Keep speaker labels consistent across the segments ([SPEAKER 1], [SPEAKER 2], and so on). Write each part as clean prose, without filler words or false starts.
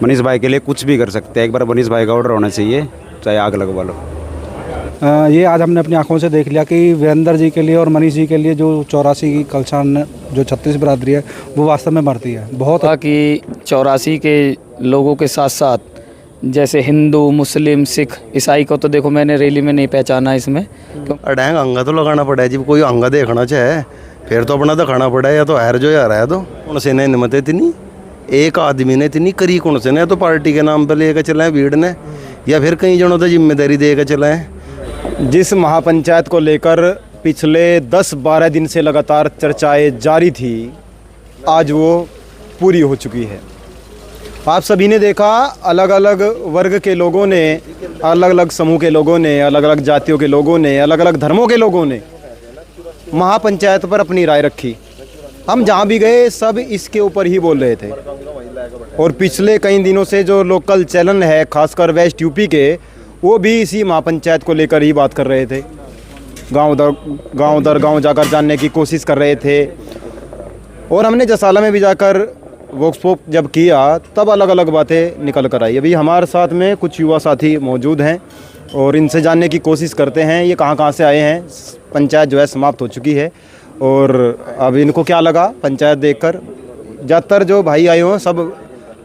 [SPEAKER 1] मनीष भाई के लिए कुछ भी कर सकते हैं। एक बार मनीष भाई का ऑर्डर होना चाहिए, चाहे आग लगवा लो।
[SPEAKER 2] ये आज हमने अपनी आंखों से देख लिया कि वीरेंद्र जी के लिए और मनीष जी के लिए जो 84 की कलशान जो 36 बिरादरी है वो वास्तव में मरती है। बहुत
[SPEAKER 3] कि 84 के लोगों के साथ साथ जैसे हिंदू, मुस्लिम, सिख, ईसाई को तो देखो मैंने रैली में नहीं पहचाना इसमें।
[SPEAKER 4] अडेंग अंगा तो लगाना पड़ा है जी, कोई अंगा देखना चाहे फिर तो अपना दिखाना पड़ा है, या तो हार जो यार है तो कौन से ने हिम्मत इतनी, एक आदमी ने इतनी करी कौन से ने, तो पार्टी के नाम पर लेकर चलाए भीड़ ने, या फिर कई जनों तो जिम्मेदारी देकर चलाए।
[SPEAKER 5] जिस महापंचायत को लेकर पिछले 10-12 दिन से लगातार चर्चाएं जारी थी, आज वो पूरी हो चुकी है। आप सभी ने देखा, अलग अलग वर्ग के लोगों ने, अलग अलग समूह के लोगों ने, अलग अलग जातियों के लोगों ने, अलग अलग धर्मों के लोगों ने महापंचायत पर अपनी राय रखी। हम जहाँ भी गए सब इसके ऊपर ही बोल रहे थे। और पिछले कई दिनों से जो लोकल चैनल है, खासकर वेस्ट यूपी के, वो भी इसी महापंचायत को लेकर ही बात कर रहे थे। गांव दर गांव जाकर जानने की कोशिश कर रहे थे। और हमने जसाला में भी जाकर वर्कशॉप जब किया तब अलग अलग बातें निकल कर आई। अभी हमारे साथ में कुछ युवा साथी मौजूद हैं और इनसे जानने की कोशिश करते हैं ये कहाँ से आए हैं। पंचायत जो है समाप्त हो चुकी है और अब इनको क्या लगा पंचायत देखकर। ज़्यादातर जो भाई आए हो सब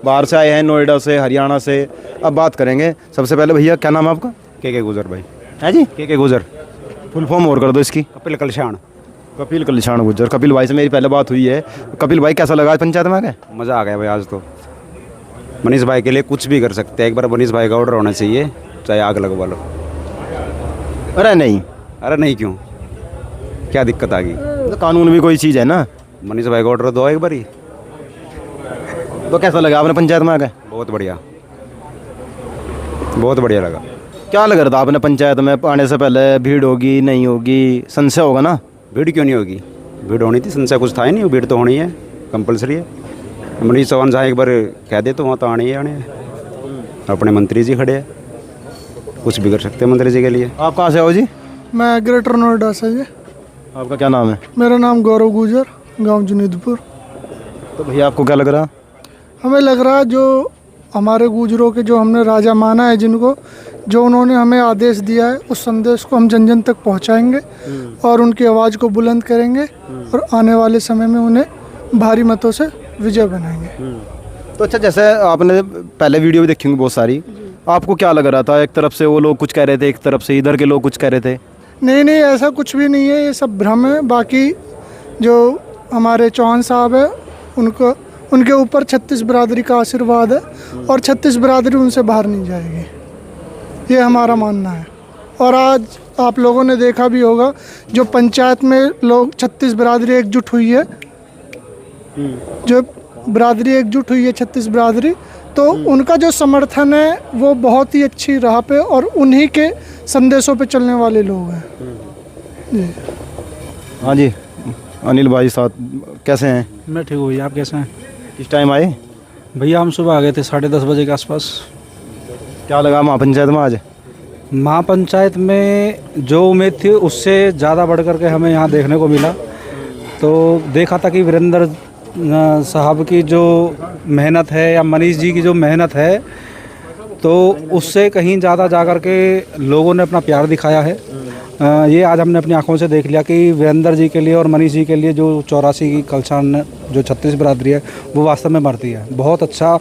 [SPEAKER 5] बाहर से आए हैं, नोएडा से, हरियाणा से। अब बात करेंगे। सबसे पहले भैया क्या नाम है आपका?
[SPEAKER 1] के गुजर भाई।
[SPEAKER 5] है जी,
[SPEAKER 1] के गुजर।
[SPEAKER 5] फुल फॉर्म और कर दो इसकी।
[SPEAKER 1] कपिल कलशान।
[SPEAKER 5] कपिल कलशान गुजर। कपिल भाई से मेरी पहले बात हुई है। कपिल भाई कैसा लगा आज पंचायत में आके?
[SPEAKER 1] मज़ा आ गया भाई आज तो। मनीष भाई के लिए कुछ भी कर सकते हैं। एक बार मनीष भाई का ऑर्डर होना चाहिए, चाहे आग लगवा लो।
[SPEAKER 5] अरे नहीं,
[SPEAKER 1] अरे नहीं क्यों, क्या दिक्कत आ गई?
[SPEAKER 5] तो कानून भी कोई चीज़ है ना।
[SPEAKER 1] मनीष भाई का ऑर्डर दो एक बार ही।
[SPEAKER 5] तो कैसा लगा आपने पंचायत में आके?
[SPEAKER 1] बहुत बढ़िया, बहुत बढ़िया लगा।
[SPEAKER 5] क्या लग रहा था आपने पंचायत में आने से पहले? भीड़ होगी नहीं होगी, संशय होगा ना?
[SPEAKER 1] भीड़ क्यों नहीं होगी, भीड़ होनी थी। संशय कुछ था ही नहीं, भीड़ तो होनी है, कंपलसरी है। मनीष चौहान साहब एक बार कह दे तो वहाँ तो आने ही आने हैं। अपने मंत्री जी खड़े हैं, कुछ भी कर सकते हैं मंत्री जी के लिए।
[SPEAKER 5] आप कहाँ से हो जी?
[SPEAKER 6] मैं ग्रेटर नोएडा से जी।
[SPEAKER 5] आपका क्या नाम है?
[SPEAKER 6] मेरा नाम गौरव गुजर, गांव जुनीदपुर।
[SPEAKER 5] तो भैया आपको क्या लग रहा?
[SPEAKER 6] हमें लग रहा है जो हमारे गुजरों के जो हमने राजा माना है, जिनको जो उन्होंने हमें आदेश दिया है, उस संदेश को हम जन जन तक पहुंचाएंगे और उनकी आवाज़ को बुलंद करेंगे और आने वाले समय में उन्हें भारी मतों से विजय बनाएंगे।
[SPEAKER 5] तो अच्छा, जैसे आपने पहले वीडियो भी देखी होंगी बहुत सारी, आपको क्या लग रहा था? एक तरफ से वो लोग कुछ कह रहे थे, एक तरफ से इधर के लोग कुछ कह रहे थे।
[SPEAKER 6] नहीं, ऐसा कुछ भी नहीं है, ये सब भ्रम है। बाकी जो हमारे चौहान साहब है, उनके ऊपर 36 बिरादरी का आशीर्वाद है और 36 बिरादरी उनसे बाहर नहीं जाएगी, ये हमारा मानना है। और आज आप लोगों ने देखा भी होगा, जो पंचायत में लोग 36 बिरादरी एकजुट हुई है, जो बिरादरी एकजुट हुई है 36 बिरादरी, तो उनका जो समर्थन है वो बहुत ही अच्छी राह पे और उन्हीं के संदेशों पे चलने वाले लोग हैं जी।
[SPEAKER 5] हाँ जी, अनिल भाई साथ कैसे हैं?
[SPEAKER 2] मैं ठीक हूँ, आप कैसे हैं?
[SPEAKER 5] किस टाइम आए
[SPEAKER 2] भैया? हम सुबह आ गए थे 10:30 बजे के आसपास।
[SPEAKER 5] क्या लगा महापंचायत में आज?
[SPEAKER 2] महापंचायत में जो उम्मीद थी उससे ज़्यादा बढ़ कर के हमें यहाँ देखने को मिला। तो देखा था कि वीरेंद्र साहब की जो मेहनत है या मनीष जी की जो मेहनत है, तो उससे कहीं ज़्यादा जा कर के लोगों ने अपना प्यार दिखाया है। ये आज हमने अपनी आंखों से देख लिया कि वीरेंद्र जी के लिए और मनीष जी के लिए जो 84 की कलशान जो 36 बिरादरी है वो वास्तव में मरती है। बहुत अच्छा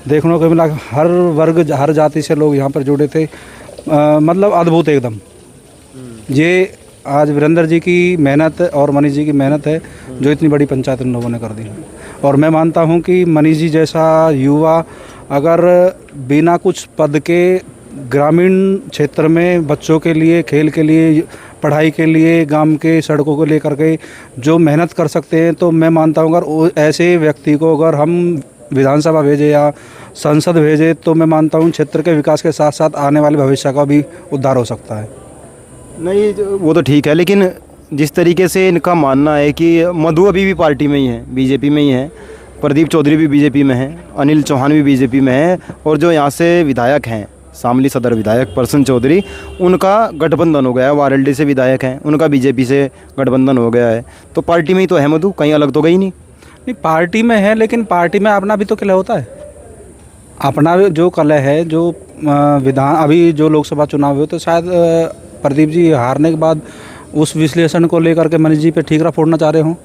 [SPEAKER 2] देखने को मिला। हर वर्ग, हर जाति से लोग यहाँ पर जुड़े थे। मतलब अद्भुत एकदम। ये आज वीरेंद्र जी की मेहनत और मनीष जी की मेहनत है जो इतनी बड़ी पंचायत उन लोगों ने कर दी है। और मैं मानता हूँ कि मनीष जी जैसा युवा अगर बिना कुछ पद के ग्रामीण क्षेत्र में बच्चों के लिए, खेल के लिए, पढ़ाई के लिए, गांव के सड़कों को लेकर के जो मेहनत कर सकते हैं, तो मैं मानता हूँ अगर ऐसे व्यक्ति को अगर हम विधानसभा भेजे या संसद भेजे तो मैं मानता हूँ क्षेत्र के विकास के साथ साथ आने वाले भविष्य का भी उद्धार हो सकता है।
[SPEAKER 5] नहीं, वो तो ठीक है, लेकिन जिस तरीके से इनका मानना है कि मधु अभी भी पार्टी में ही है, बीजेपी में ही है, प्रदीप चौधरी भी बीजेपी में है, अनिल चौहान भी बीजेपी में है, और जो यहाँ से विधायक हैं, शामली सदर विधायक प्रसन्न चौधरी, उनका गठबंधन हो गया है। वारल्डी से विधायक हैं, उनका बीजेपी से गठबंधन हो गया है। तो पार्टी में ही तो है मधु, कहीं अलग तो गई नहीं।
[SPEAKER 2] नहीं, पार्टी में है, लेकिन पार्टी में अपना भी तो किला होता है। अपना जो कलह है, जो विधान अभी जो लोकसभा चुनाव हुए, तो शायद प्रदीप जी हारने के बाद उस विश्लेषण को लेकर के मनीष जी पे ठीकरा फोड़ना चाह रहे हों।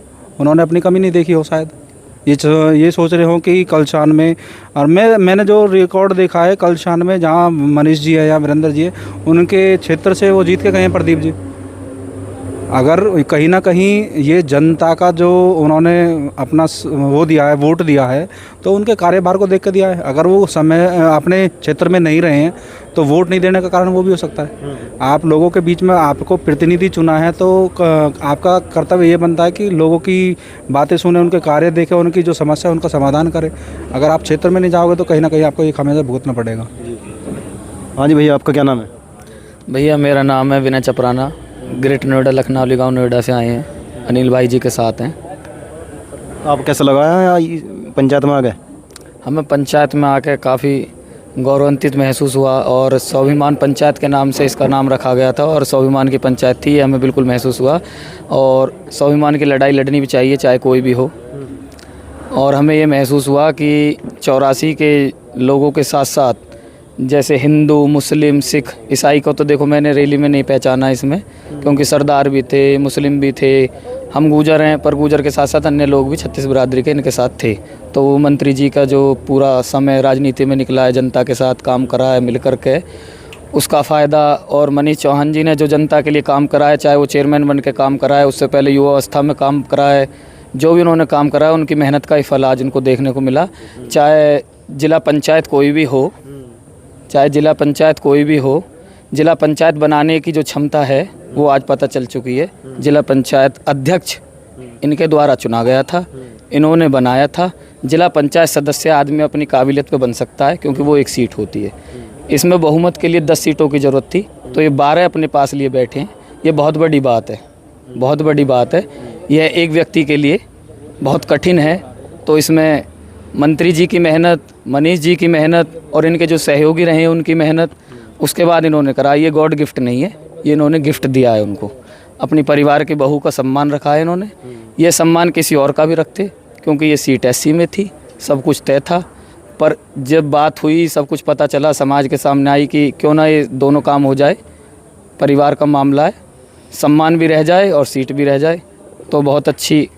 [SPEAKER 2] उन्होंने अपनी कमी नहीं देखी हो, शायद ये सोच रहे हों कि कलशान में, और मैंने जो रिकॉर्ड देखा है कलशान में, जहाँ मनीष जी है या वीरेंद्र जी है, उनके क्षेत्र से वो जीत के गए हैं प्रदीप जी। अगर कहीं ना कहीं ये जनता का जो उन्होंने अपना वो दिया है, वोट दिया है, तो उनके कार्यभार को देख के दिया है। अगर वो समय अपने क्षेत्र में नहीं रहे हैं तो वोट नहीं देने का कारण वो भी हो सकता है। आप लोगों के बीच में आपको प्रतिनिधि चुना है, तो आपका कर्तव्य ये बनता है कि लोगों की बातें सुने, उनके कार्य देखें, उनकी जो समस्या है उनका समाधान करें। अगर आप क्षेत्र में नहीं जाओगे तो कहीं ना कहीं आपको ये खामियाजा भुगतना पड़ेगा।
[SPEAKER 5] हाँ जी भैया, आपका क्या नाम है?
[SPEAKER 3] भैया मेरा नाम है विनय चपराना, ग्रेट नोएडा लखनऊ गांव नोएडा से आए हैं, अनिल भाई जी के साथ हैं।
[SPEAKER 5] आप कैसा लगा है पंचायत में आ गए?
[SPEAKER 3] हमें पंचायत में आकर काफ़ी गौरवान्वित महसूस हुआ, और स्वाभिमान पंचायत के नाम से इसका नाम रखा गया था, और स्वाभिमान की पंचायत थी, ये हमें बिल्कुल महसूस हुआ। और स्वाभिमान की लड़ाई लड़नी भी चाहिए, चाहे कोई भी हो। और हमें ये महसूस हुआ कि 84 के लोगों के साथ साथ जैसे हिंदू, मुस्लिम, सिख, ईसाई को तो देखो मैंने रैली में नहीं पहचाना इसमें, क्योंकि सरदार भी थे, मुस्लिम भी थे, हम गुजर हैं, पर गुजर के साथ साथ अन्य लोग भी 36 बिरादरी के इनके साथ थे। तो वो मंत्री जी का जो पूरा समय राजनीति में निकला है, जनता के साथ काम करा है मिल कर के, उसका फ़ायदा, और मनीष चौहान जी ने जो जनता के लिए काम करा है, चाहे वो चेयरमैन बन के काम करा है, उससे पहले युवा अवस्था में काम करा है, जो भी उन्होंने काम करा है उनकी मेहनत का ही फल आज उनको देखने को मिला। चाहे जिला पंचायत कोई भी हो, जिला पंचायत बनाने की जो क्षमता है वो आज पता चल चुकी है। जिला पंचायत अध्यक्ष इनके द्वारा चुना गया था, इन्होंने बनाया था। जिला पंचायत सदस्य आदमी अपनी काबिलियत पे बन सकता है, क्योंकि वो एक सीट होती है। इसमें बहुमत के लिए 10 सीटों की ज़रूरत थी, तो ये 12 अपने पास लिए बैठे हैं। ये बहुत बड़ी बात है, बहुत बड़ी बात है। यह एक व्यक्ति के लिए बहुत कठिन है। तो इसमें मंत्री जी की मेहनत, मनीष जी की मेहनत, और इनके जो सहयोगी रहे हैं उनकी मेहनत, उसके बाद इन्होंने करा। ये गॉड गिफ्ट नहीं है, ये इन्होंने गिफ्ट दिया है उनको। अपनी परिवार की बहू का सम्मान रखा है इन्होंने। ये सम्मान किसी और का भी रखते, क्योंकि ये सीट SC में थी, सब कुछ तय था। पर जब बात हुई, सब कुछ पता चला, समाज के सामने आई कि क्यों ना ये दोनों काम हो जाए, परिवार का मामला है, सम्मान भी रह जाए और सीट भी रह जाए। तो बहुत अच्छी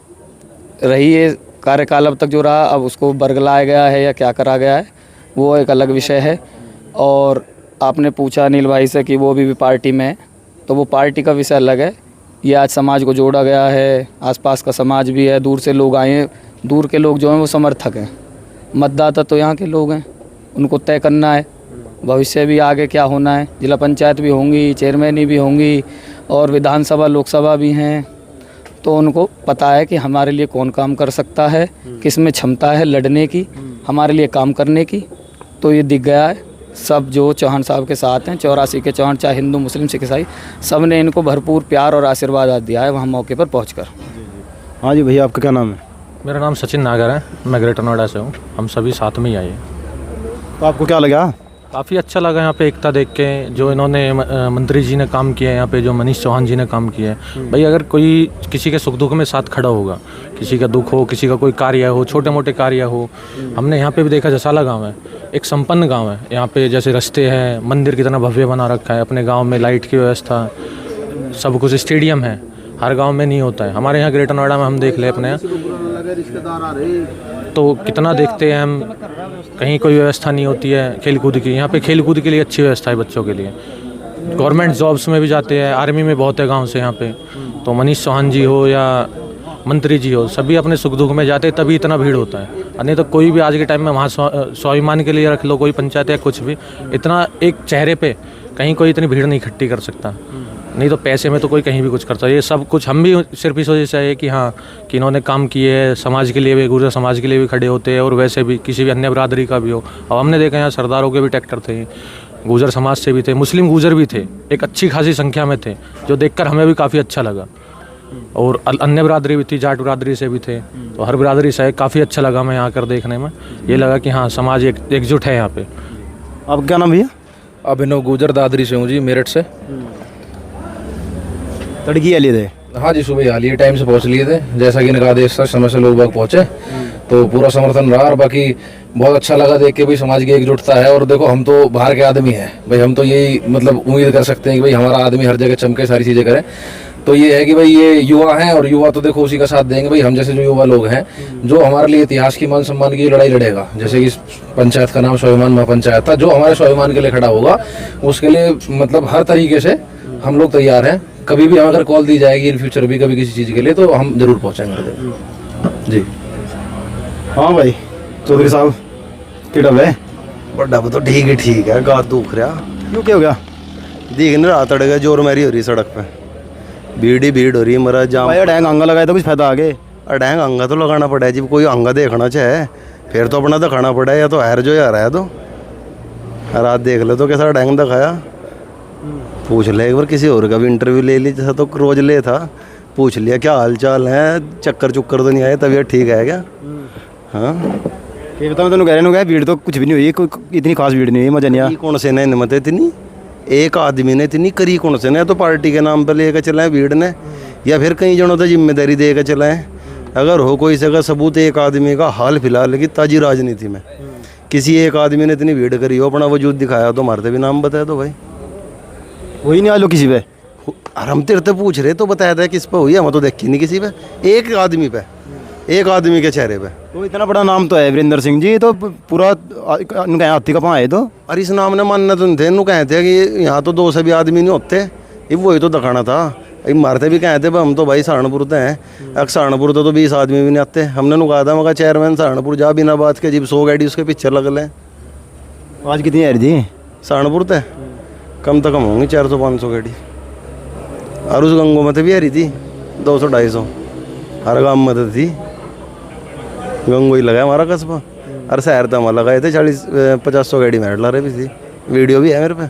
[SPEAKER 3] रही है कार्यकाल अब तक जो रहा। अब उसको बरगलाया गया है या क्या करा गया है वो एक अलग विषय है। और आपने पूछा अनिल भाई से कि वो भी पार्टी में है, तो वो पार्टी का विषय अलग है। ये आज समाज को जोड़ा गया है, आसपास का समाज भी है, दूर से लोग आए हैं। दूर के लोग जो हैं वो समर्थक हैं, मतदाता तो यहाँ के लोग हैं, उनको तय करना है भविष्य भी आगे क्या होना है। जिला पंचायत भी होंगी, चेयरमैनी भी होंगी, और विधानसभा लोकसभा भी हैं। तो उनको पता है कि हमारे लिए कौन काम कर सकता है, किस में क्षमता है लड़ने की, हमारे लिए काम करने की। तो ये दिख गया है। सब जो चौहान साहब के साथ हैं, 84 के चौहान, चाहे हिंदू, मुस्लिम, सिख, ईसाई, सब ने इनको भरपूर प्यार और आशीर्वाद दिया है वहाँ मौके पर पहुँचकर।
[SPEAKER 5] हाँ जी भैया, आपका क्या नाम है?
[SPEAKER 7] मेरा नाम सचिन नागर है, मैं ग्रेटर नोएडा से हूँ। हम सभी साथ में ही आए हैं।
[SPEAKER 5] तो आपको क्या लगा?
[SPEAKER 7] काफ़ी अच्छा लगा यहाँ पे एकता देख के, जो इन्होंने मंत्री जी ने काम किया है यहाँ पे, जो मनीष चौहान जी ने काम किया है। भाई अगर कोई किसी के सुख दुख में साथ खड़ा होगा, किसी का दुख हो, किसी का कोई कार्य हो, छोटे मोटे कार्य हो, हमने यहाँ पे भी देखा जसाला गांव है, एक संपन्न गांव है। यहाँ पे जैसे रास्ते हैं, मंदिर की तरह भव्य बना रखा है, अपने गाँव में लाइट की व्यवस्था, सब कुछ, स्टेडियम है, हर गाँव में नहीं होता है। हमारे यहाँ ग्रेटर नोएडा में हम देख ले अपने तो कितना देखते हैं हम, कहीं कोई व्यवस्था नहीं होती है खेल कूद की। यहाँ पे खेल कूद के लिए अच्छी व्यवस्था है बच्चों के लिए। गवर्नमेंट जॉब्स में भी जाते हैं, आर्मी में बहुत है गांव से यहाँ पे। तो मनीष चौहान जी हो या मंत्री जी हो, सभी अपने सुख दुख में जाते, तभी इतना भीड़ होता है। नहीं तो कोई भी आज के टाइम में वहाँ स्वाभिमान के लिए रख लो, कोई पंचायत या कुछ भी, इतना एक चेहरे पे कहीं कोई इतनी भीड़ नहीं इकट्ठी कर सकता। नहीं तो पैसे में तो कोई कहीं भी कुछ करता है। ये सब कुछ हम भी सिर्फ इस वजह से है कि हाँ, कि इन्होंने काम किए है, समाज के लिए भी, गुर्जर समाज के लिए भी खड़े होते हैं, और वैसे भी किसी भी अन्य बिरादरी का भी हो। अब हमने देखा यहाँ सरदारों के भी ट्रैक्टर थे, गुर्जर समाज से भी थे, मुस्लिम गुर्जर भी थे, एक अच्छी खासी संख्या में थे, जो देखकर हमें भी काफ़ी अच्छा लगा। और अन्य बिरादरी भी थी, जाट बिरादरी से भी थे। तो हर बिरादरी से काफ़ी अच्छा लगा मैं यहाँ कर देखने में। ये लगा कि हाँ, समाज एकजुट है यहाँ पे।
[SPEAKER 5] आप क्या नाम भैया?
[SPEAKER 8] अभिनव गुजर दादरी से हूँ जी, मेरठ से।
[SPEAKER 5] तड़की लिए थे?
[SPEAKER 8] हाँ जी, सुबह आ लिए, टाइम से पहुँच लिए थे, जैसा कि इनका आदेश था, समय से लोग बाग पहुँचे। तो पूरा समर्थन रहा। और बाकी बहुत अच्छा लगा देख के भाई समाज की एकजुटता है। और देखो हम तो बाहर के आदमी हैं भाई, हम तो यही मतलब उम्मीद कर सकते हैं कि भाई हमारा आदमी हर जगह चमके, सारी चीज़ें करे। तो ये है कि भाई ये युवा हैं और युवा तो देखो उसी का साथ देंगे भाई। हम जैसे जो युवा लोग हैं जो हमारे लिए इतिहास की मान सम्मान की लड़ाई लड़ेगा, जैसे कि इस पंचायत का नाम स्वाभिमान महापंचायत था, जो हमारे स्वाभिमान के लिए खड़ा होगा उसके लिए मतलब हर तरीके से हम लोग तैयार हैं। कभी भी हमें अगर कॉल दी जाएगी इन फ्यूचर भी कभी किसी चीज़ के लिए तो हम जरूर पहुँचेंगे जी।
[SPEAKER 5] हाँ भाई चौधरी साहब की डब है
[SPEAKER 4] बड़ा तो ठीक है, गात दुख रहा।
[SPEAKER 5] क्यों, क्या हो गया?
[SPEAKER 4] देख नहीं रहा तड़के जोर मारी हो रही सड़क पे, भीड़ ही भीड़ हो रही है। मेरा जाम
[SPEAKER 5] भाई डैंग अंगा लगाया तो कुछ फायदा आगे?
[SPEAKER 4] अडैंग अंगा तो लगाना पड़ा है जी, कोई अंगा देखना चाहे फिर तो अपना दिखाना पड़ा है, या तो हैर जो यार है तो रात देख ले तो कैसा अडैंग दिखाया। पूछ ले एक बार किसी और का भी इंटरव्यू ले ली, जैसा तो रोज ले था, पूछ लिया क्या हाल चाल है, चक्कर चुक्कर तो नहीं आए, तबीयत ठीक है क्या? हाँ
[SPEAKER 5] ये बता, मैं तेन कह रहा हूँ भीड़ तो कुछ भी नहीं हुई, कोई इतनी खास भीड़ नहीं हुई, मजा नहीं आया।
[SPEAKER 4] कौन से ने हिम्मत इतनी, एक आदमी ने इतनी करी कौन से ने? तो पार्टी के नाम पर लेकर चलाए भीड़ ने, या फिर कई जनों तो जिम्मेदारी दे कर चलाएं। अगर हो कोई जगह सबूत एक आदमी का हाल फिलहाल की ताजी राजनीति में किसी एक आदमी ने इतनी भीड़ करी हो, अपना वजूद दिखाया, तो मारते भी नाम बताया तो भाई
[SPEAKER 5] वही नहीं आ लो किसी पे।
[SPEAKER 4] हम तेरे से पूछ रहे तो बताया था किस पे हुई, हम तो देखी नहीं किसी पे, एक आदमी पे, एक आदमी के चेहरे पे।
[SPEAKER 5] तो इतना बड़ा नाम तो है वीरेंद्र सिंह जी, तो पूरा हाथी का पाँव है तो।
[SPEAKER 4] और इस नाम ने मानना तो नहीं थे, नु कहते हैं कि यहाँ तो दो से भी आदमी नहीं होते, ये वही तो दिखाना था। मारते भी कहते हम तो भाई सहारनपुर से हैं, अब सहारनपुर तो 20 आदमी भी नहीं आते। हमने नु कहा था मगर चेयरमैन सहारनपुर जा बिना बात के, जब 100 गाड़ी उसके पीछे लग लें।
[SPEAKER 5] आज कितनी है जी
[SPEAKER 4] सहारनपुर से कम तो कम होंगी 400-500 गाड़ी, और उस गंगो में तो भी आ रही थी 200-250, हर गाँव में तो थी। गंगो ही लगा हमारा कस्बा, और शहर तो हमारा लगाए थे 40-50 गाड़ी मेरठ ला रहे भी थी, वीडियो भी है मेरे पे।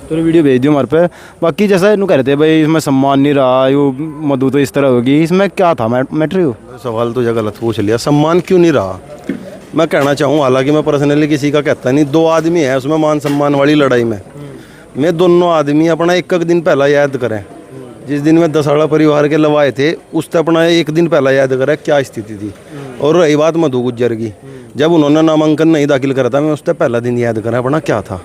[SPEAKER 5] तो वीडियो भेज दियो हमारे पे। बाकी जैसा इन्हों कह रहे थे भाई इसमें सम्मान नहीं रहा, यो मधु तो इस तरह होगी, इसमें क्या था मैटर? यू
[SPEAKER 4] सवाल तुझे गलत पूछ लिया, सम्मान क्यों नहीं रहा? मैं कहना चाहूँ, हालांकि मैं पर्सनली किसी का कहता नहीं, 2 आदमी है उसमें मान सम्मान वाली लड़ाई में, मैं दोनों आदमी अपना एक दिन पहला याद करें। जिस दिन में दसाड़ा परिवार के लवाए थे उससे अपना एक दिन पहला याद करें क्या स्थिति थी। और रही बात मधु गुज्जर की, जब उन्होंने नामांकन नहीं दाखिल करा था, मैं उससे पहला दिन याद करा अपना क्या था,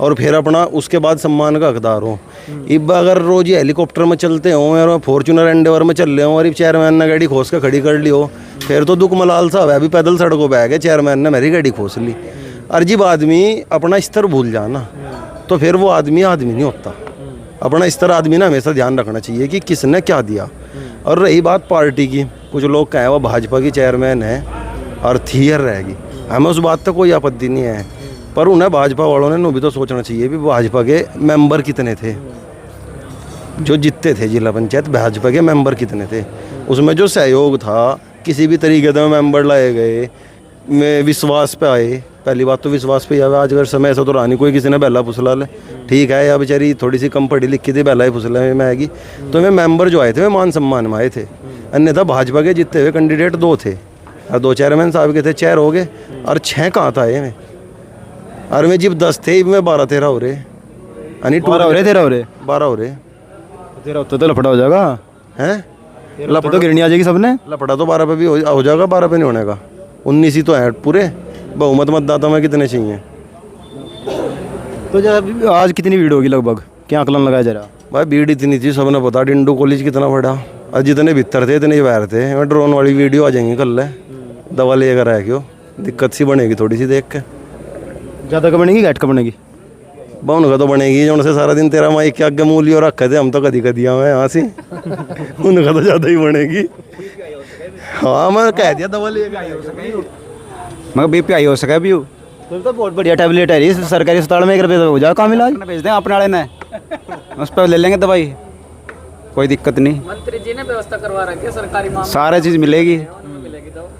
[SPEAKER 4] और फिर अपना उसके बाद सम्मान का हकदार हो। अब अगर रोज ही हेलीकॉप्टर में चलते हों और फॉर्चूनर एंडेवर में चल रहे हों, और अब चेयरमैन ने गाड़ी खोस कर खड़ी कर ली हो, फिर तो दुख मलाल साहब है, अभी पैदल सड़कों पर आ गए, चेयरमैन ने मेरी गाड़ी खोस ली। और जब आदमी अपना स्तर भूल जाना तो फिर वो आदमी नहीं होता। अपना स्तर आदमी ना हमेशा ध्यान रखना चाहिए कि किसने क्या दिया। और रही बात पार्टी की, कुछ लोग कहें वो भाजपा की चेयरमैन है और थियर रहेगी, हमें उस बात तक कोई आपत्ति नहीं है, पर उन्हें भाजपा वालों ने भी तो सोचना चाहिए भी भाजपा के मेंबर कितने थे जो जीतते थे जिला पंचायत, भाजपा के मेंबर कितने थे, उसमें जो सहयोग था, किसी भी तरीके से मेंबर लाए गए, में विश्वास पे आए। पहली बात तो विश्वास पे आवे, आज अगर समय ऐसा तो रहा नहीं कोई किसी ने बेला फुसला ले, ठीक है, या बेचारी थोड़ी सी कम पढ़ी लिखी थी, बेला ही फुसला में आएगी। तो मैं मेंबर जो आए थे वे मान सम्मान में आए थे, अन्यथा भाजपा के जीते हुए कैंडिडेट 2 थे, और 2 चेयरमैन साहब के थे, 4 हो गए, और 6 कहाँ था ये में, और मैं जब 10 थे मैं 12-13 हो रहे, यानी
[SPEAKER 5] 12 हो रहे, 13 हो रहे,
[SPEAKER 4] 12 हो रहे,
[SPEAKER 5] 13 होते तो लफड़ा हो जाएगा
[SPEAKER 4] हैं,
[SPEAKER 5] लफड़ा तो गिरनी आ जाएगी सबने।
[SPEAKER 4] लफड़ा तो 12 पे भी हो जाएगा, 12 पे नहीं होने का, 19 ही तो है पूरे, बहुमत मतदाता में कितने चाहिए।
[SPEAKER 5] तो जब आज कितनी भीड़ होगी लगभग, क्या आकलन लगाया जा रहा?
[SPEAKER 4] भाई भीड़ इतनी थी, सबने पता डिंडू कॉलेज कितना बड़ा, और जितने भीतर थे इतने ही बाहर थे। मैं ड्रोन वाली वीडियो आ जाएंगी कल, दवा लेकर आया क्यों, दिक्कत सी बनेगी थोड़ी सी देख के।
[SPEAKER 5] ज़्यादा का बनेगी घट का बनेगी?
[SPEAKER 4] बाउन का तो बनेगी, जो उनसे सारा दिन तेरा माइक के आगे मूल्य और रखे थे, हम तो कदी कदी आए यहाँ से उनका तो ज़्यादा ही बनेगी। हाँ मैं कह दिया दवा ले
[SPEAKER 1] मगर BPI हो सके भी
[SPEAKER 5] तो बहुत बढ़िया टैबलेट है इस सरकारी अस्पताल में, 1 रुपये हो जाए काम इलाज।
[SPEAKER 1] भेज दें अपने वाले ने, उस पर ले लेंगे दवाई, कोई दिक्कत नहीं।
[SPEAKER 3] मंत्री जी ने व्यवस्था करवा रखी है सरकारी मामले
[SPEAKER 1] सारा चीज़ मिलेगी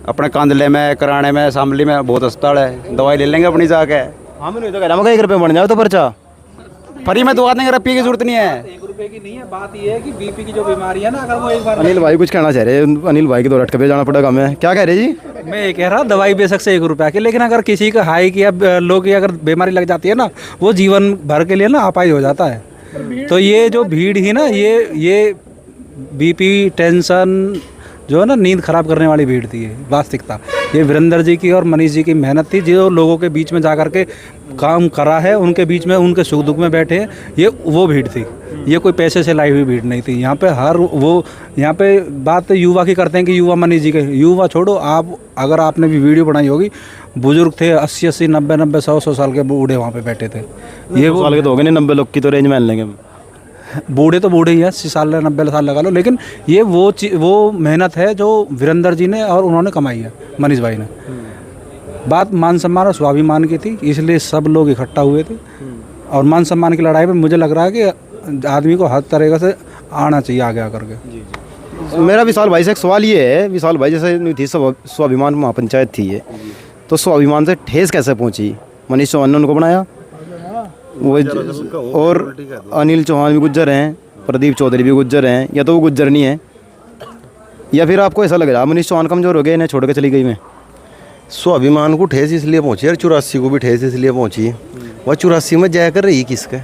[SPEAKER 1] अपने कांदले में, कराने में, शामली में बहुत अस्पताल है, दवाई ले लेंगे अपनी जाके।
[SPEAKER 5] हाँ मैंने तो कह रहा हूँ 1 रुपये बन जाए तो पर्चा
[SPEAKER 1] फ्री में दवा देंगे, रपी की जरूरत नहीं है।
[SPEAKER 2] 1 रुपए की नहीं है, बात ये है कि बीपी की जो बीमारी है ना, अगर वो एक बार
[SPEAKER 5] अनिल भाई कुछ कहना चाह रहे हैं, अनिल भाई के 2 लटके पे जाना पड़ेगा हमें, क्या कह रहे जी?
[SPEAKER 2] मैं ये कह रहा दवाई बेशक से 1 रुपया की, लेकिन अगर किसी का हाई की या लो की अगर बीमारी लग जाती है ना, वो जीवन भर के लिए ना अपाय हो जाता है। तो ये जो भीड़ ही ना, ये बीपी, टेंशन, जो है ना नींद खराब करने वाली भीड़ थी ये वास्तविकता। ये वीरेंद्र जी की और मनीष जी की मेहनत थी, जो लोगों के बीच में जा कर के काम करा है, उनके बीच में उनके सुख दुख में बैठे हैं, ये वो भीड़ थी। ये कोई पैसे से लाई हुई भीड़ नहीं थी। यहाँ पे यहाँ पे बात युवा की करते हैं कि युवा मनीष जी के, युवा छोड़ो आप, अगर आपने भी वीडियो बनाई होगी, बुजुर्ग थे 80-80, 90-90, 100-100 साल के बूढ़े वहाँ पे बैठे थे।
[SPEAKER 5] ये वो साल के तो हो गए नहीं, 90 लोग की तो रेंज में लेंगे।
[SPEAKER 2] बूढ़े तो बूढ़े ही हैं, 80 साल 90 साल लगा लो, लेकिन ये वो मेहनत है जो वीरेंद्र जी ने और उन्होंने कमाई है, मनीष भाई ने। बात मान सम्मान और स्वाभिमान की थी, इसलिए सब लोग इकट्ठा हुए थे। और मान सम्मान की लड़ाई में मुझे लग रहा है कि आदमी को हर तरीके से आना चाहिए आगे आकर के।
[SPEAKER 5] मेरा विशाल भाई से एक सवाल ये है, विशाल भाई जैसे नहीं थी स्वाभिमान महापंचायत थी ये, तो स्वाभिमान से ठेस कैसे पहुंची? मनीष चौहान ने उनको बनाया, वो और अनिल चौहान भी गुज्जर हैं, प्रदीप चौधरी भी गुज्जर हैं, या तो वो गुज्जर नहीं है, या फिर आपको ऐसा लग रहा है मनीष चौहान कमजोर हो गए, इन्हें छोड़ के चली गई मैं?
[SPEAKER 4] स्वाभिमान को ठेस इसलिए पहुंची और 84 को भी ठेस इसलिए पहुंची। वह 84 में जय कर रही किसके?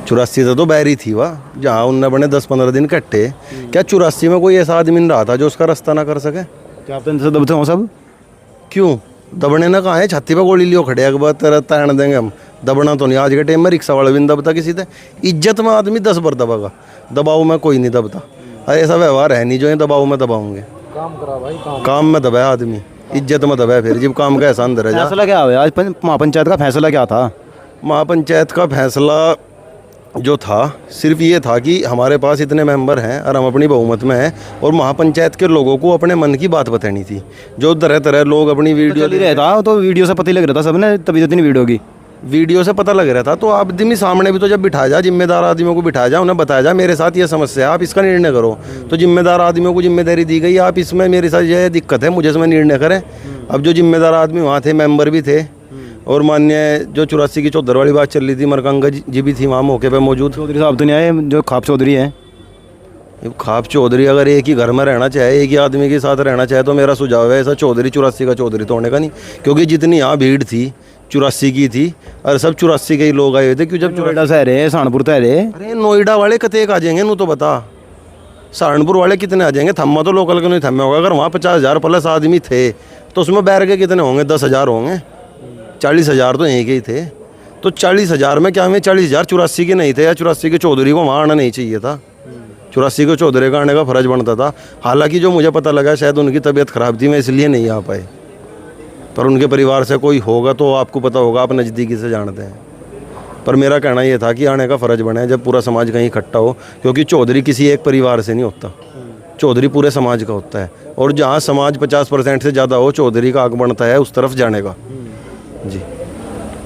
[SPEAKER 4] 84 से तो बैरी थी वह, जहाँ उनने बने 10-15 दिन कट्टे। क्या 84 में कोई ऐसा आदमी नहीं रहा था जो उसका रास्ता ना कर सके?
[SPEAKER 5] क्या आप तो दबते हो सब?
[SPEAKER 4] क्यों दबने ना? कहाँ है? छाती पे गोली लियो खड़े, एक बार तेरा तैरण देंगे हम। दबना तो नहीं, आज के टाइम में रिक्शा वाला भी नहीं दबता किसी से। इज्जत में आदमी 10 बार दबागा, दबाव में कोई नहीं दबता। अरे ऐसा व्यवहार है नहीं जो ये दबाव में दबाऊंगे। काम करा भाई, काम में दबाया आदमी, इज्जत में दबाया। फिर जब काम का एहसान दे रहा।
[SPEAKER 5] फैसला क्या हुआ आज महापंचायत का? फैसला क्या था
[SPEAKER 4] महापंचायत का? फैसला जो था सिर्फ ये था कि हमारे पास इतने मेंबर हैं और हम अपनी बहुमत में हैं, और महापंचायत के लोगों को अपने मन की बात बतानी थी। जो तरह तरह लोग अपनी वीडियो
[SPEAKER 5] चल रहा था, तो वीडियो से पता ही लग रहा था सबने, तभी तो इतनी वीडियो की
[SPEAKER 4] वीडियो से पता लग रहा था। तो आप आदमी सामने भी तो जब बिठाया जा, जिम्मेदार आदमियों को बिठाया जा, उन्हें बताया जा मेरे साथ ये समस्या है, आप इसका निर्णय करो। तो जिम्मेदार आदमियों को जिम्मेदारी दी गई, आप इसमें मेरे साथ यह दिक्कत है, मुझे इसमें निर्णय करें। अब जो जिम्मेदार आदमी वहाँ थे, मेंबर भी थे, और मान्य जो 84 की चौधर वाली बात चल रही थी, मरकंगा जी भी थी वहाँ मौके पे मौजूद।
[SPEAKER 5] चौधरी साहब तो नहीं आए, जो खाप चौधरी हैं।
[SPEAKER 4] खाप चौधरी अगर एक ही घर में रहना चाहे, एक ही आदमी के साथ रहना चाहे, तो मेरा सुझाव है ऐसा चौधरी 84 का चौधरी तो होने का नहीं। क्योंकि जितनी यहाँ भीड़ थी 84 की थी, और सब 84 के ही लोग आए हुए थे। क्यों? जब
[SPEAKER 5] नोएडा से रहे, सहारनपुर से रहे।
[SPEAKER 4] अरे नोएडा वाले कतेक आ जाएंगे नू तो बता, सहारनपुर वाले कितने आ जाएंगे? थम्मा तो लोकल के नहीं थम्मे होगा। अगर वहाँ 50,000 प्लस आदमी थे तो उसमें बैर के कितने होंगे? 10,000 होंगे। 40,000 तो यहीं के ही थे। तो 40,000 में क्या हमें 40,000 84 के नहीं थे, या 84 के चौधरी को वहाँ आना नहीं चाहिए था? 84 के चौधरी का आने का फर्ज बनता था। हालांकि जो मुझे पता लगा शायद उनकी तबीयत ख़राब थी, मैं इसलिए नहीं आ पाए। पर उनके परिवार से कोई होगा तो आपको पता होगा, आप नज़दीकी से जानते हैं। पर मेरा कहना ये था कि आने का फ़र्ज बने जब पूरा समाज कहीं इकट्ठा हो, क्योंकि चौधरी किसी एक परिवार से नहीं होता, चौधरी पूरे समाज का होता है। और जहाँ समाज 50% से ज़्यादा हो, चौधरी का आग बनता है उस तरफ जाने का। जी।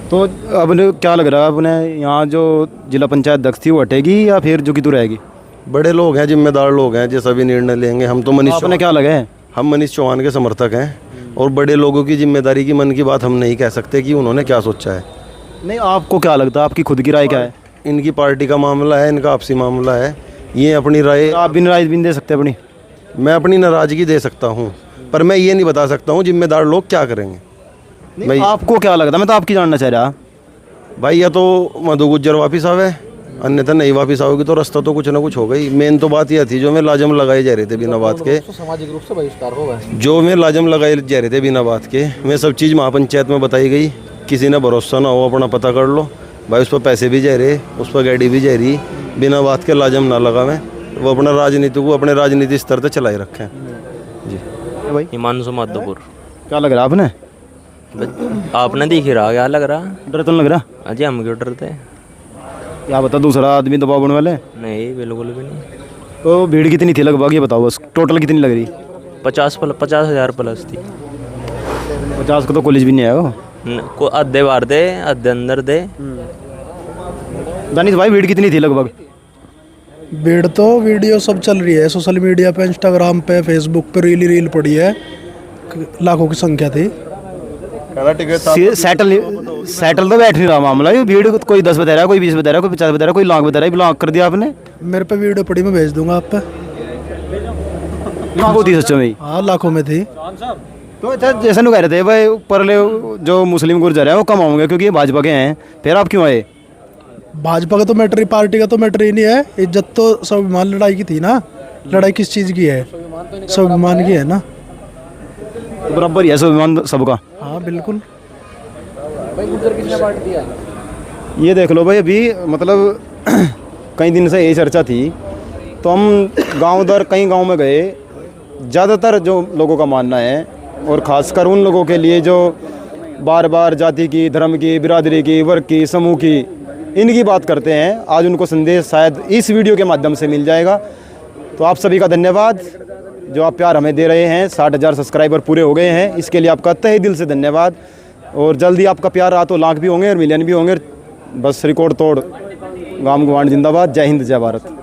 [SPEAKER 5] तो अब क्या लग रहा है अपने यहाँ जो जिला पंचायत अध्यक्ष थी वो हटेगी या फिर जो कि तू रहेगी?
[SPEAKER 4] बड़े लोग हैं, जिम्मेदार लोग हैं, जैसा भी निर्णय लेंगे। हम तो
[SPEAKER 5] आपने क्या लगा है?
[SPEAKER 4] हम मनीष चौहान के समर्थक हैं, और बड़े लोगों की जिम्मेदारी की मन की बात हम नहीं कह सकते कि उन्होंने क्या सोचा है।
[SPEAKER 5] नहीं, आपको क्या लगता है? आपकी खुद की राय क्या है?
[SPEAKER 4] इनकी पार्टी का मामला है, इनका आपसी मामला है। ये अपनी राय,
[SPEAKER 5] आप भी राय भी दे सकते हैं अपनी?
[SPEAKER 4] मैं अपनी नाराज़गी दे सकता हूँ, पर मैं ये नहीं बता सकता हूँ जिम्मेदार लोग क्या करेंगे।
[SPEAKER 5] नहीं, आपको क्या लगता है? मैं तो आपकी जानना चाह रहा
[SPEAKER 4] भाई। या तो मधु गुज्जर वापस आवे, अन्यथा नहीं वापस आओगी तो रास्ता तो कुछ ना कुछ हो गई। मेन तो बात यह थी जो मैं लाजम लगाए जा रहे थे बिना बात के,
[SPEAKER 3] सामाजिक रूप से बहिष्कार होगा।
[SPEAKER 4] जो मैं लाजम लगाए जा रहे थे बिना बात के, मैं सब चीज़ महापंचायत में बताई गई। किसी ने भरोसा ना हो, अपना पता कर लो भाई। उस पर पैसे भी जा रहे, उस पर गाड़ी भी जा रही, बिना बात के लाजम ना लगा मैं। वो अपना राजनीति को अपने राजनीति स्तर पर चलाए रखें। जी
[SPEAKER 5] भाई।
[SPEAKER 9] हिमांशु माधोपुर।
[SPEAKER 5] क्या लग रहा है आपने?
[SPEAKER 9] आपने देख ही रहा, क्या लग रहा?
[SPEAKER 5] डर तो नहीं लग रहा?
[SPEAKER 9] अजय हम क्यों डरते?
[SPEAKER 5] क्या बता, दूसरा आदमी दबाव बनने वाले?
[SPEAKER 9] नहीं, बिल्कुल भी नहीं।
[SPEAKER 5] तो भीड़ कितनी थी लगभग, ये बताओ बस, टोटल कितनी लग रही?
[SPEAKER 9] 50,000 प्लस थी।
[SPEAKER 5] 50 को तो कॉलेज भी नहीं आया वो।
[SPEAKER 9] को आधे बाहर दे, आधे अंदर दे।
[SPEAKER 5] दानिश भाई, भीड़ कितनी थी लगभग?
[SPEAKER 6] भीड़ तो वीडियो सब चल रही है सोशल मीडिया पे, इंस्टाग्राम पे, फेसबुक पे रील पड़ी है, लाखों की संख्या थी।
[SPEAKER 5] सेटल तो बैठ नहीं रहा मामला। ये भीड़ कोई 10 बता रहा है, कोई 20 बता रहा है, कोई 50 बता रहा है, कोई लाख बता रहा है। ब्लॉक कर दिया आपने?
[SPEAKER 6] मेरे पे वीडियो पड़ी, मैं भेज दूंगा आप पे।
[SPEAKER 5] लाखों थी सच्चों में?
[SPEAKER 6] हाँ, लाखों में थी।
[SPEAKER 5] तो अच्छा, जैसे कह रहे थे भाई परले जो मुस्लिम गुर्जर है वो कम आऊँगे क्योंकि ये भाजपा के हैं, फिर आप क्यों आए?
[SPEAKER 6] भाजपा का तो मैटर ही, पार्टी का तो मैटर ही नहीं है। इज्जत तो स्वाभिमान लड़ाई की थी ना, लड़ाई किस चीज़ की है? स्वाभिमान की है ना।
[SPEAKER 5] तो बराबर ही है स्वाभिमान सबका।
[SPEAKER 6] हाँ बिल्कुल।
[SPEAKER 5] ये देख लो भाई, अभी मतलब कई दिन से यही चर्चा थी, तो हम गांव दर कई गांव में गए। ज़्यादातर जो लोगों का मानना है, और ख़ासकर उन लोगों के लिए जो बार बार जाति की, धर्म की, बिरादरी की, वर्ग की, समूह की, इनकी बात करते हैं, आज उनको संदेश शायद इस वीडियो के माध्यम से मिल जाएगा। तो आप सभी का धन्यवाद, जो आप प्यार हमें दे रहे हैं। 60,000 सब्सक्राइबर पूरे हो गए हैं, इसके लिए आपका तहे दिल से धन्यवाद। और जल्दी आपका प्यार रहा तो लाख भी होंगे और मिलियन भी होंगे। बस रिकॉर्ड तोड़ गाम गवांड जिंदाबाद। जय हिंद, जय भारत।